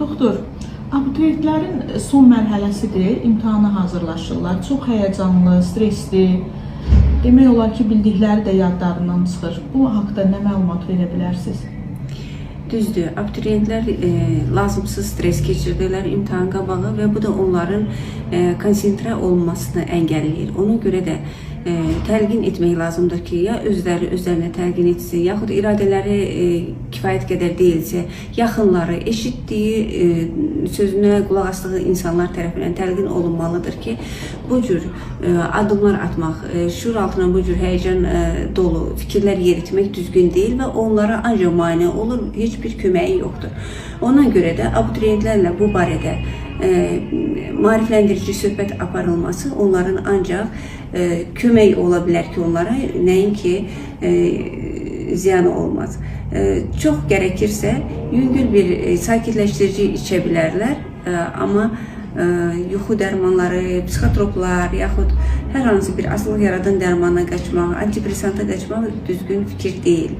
Doktor, abituriyentlərin son mərhələsidir, imtahana hazırlaşırlar. Çox həyəcanlı, stresli. Demək olar ki, bildikləri də yadlarından çıxır. Bu haqda nə məlumat verə bilərsiniz? Düzdür, abituriyentlər lazımsız stres keçirdirlər imtahan qabağı və bu da onların konsentrə olunmasını əngəlləyir. Ona görə də təlqin etmək lazımdır ki, ya özlərinə təlqin etsin, yaxud iradələri kifayət qədər deyilsə, yaxınları, eşitdiyi, sözünə qulaq asdığı insanlar tərəfindən təlqin olunmalıdır ki, bu cür addımlar atmaq, şuur altına bu cür həyəcan dolu fikirlər yeritmək düzgün deyil və onlara ancaq mane olur, heç bir köməyi yoxdur. Ona görə də abituriyentlərlə bu barədə maarifləndirici söhbət aparılması onların ancaq kömək ola bilər ki, onlara nəinki ziyanı olmaz. Çox gərəkirsə, yüngül bir sakitləşdirici içə bilərlər, amma yuxu dərmanları, psixotroplar, yaxud hər hansı bir asılıq yaradan dərmana qaçmaq, antidepressanta qaçmaq düzgün fikir deyil.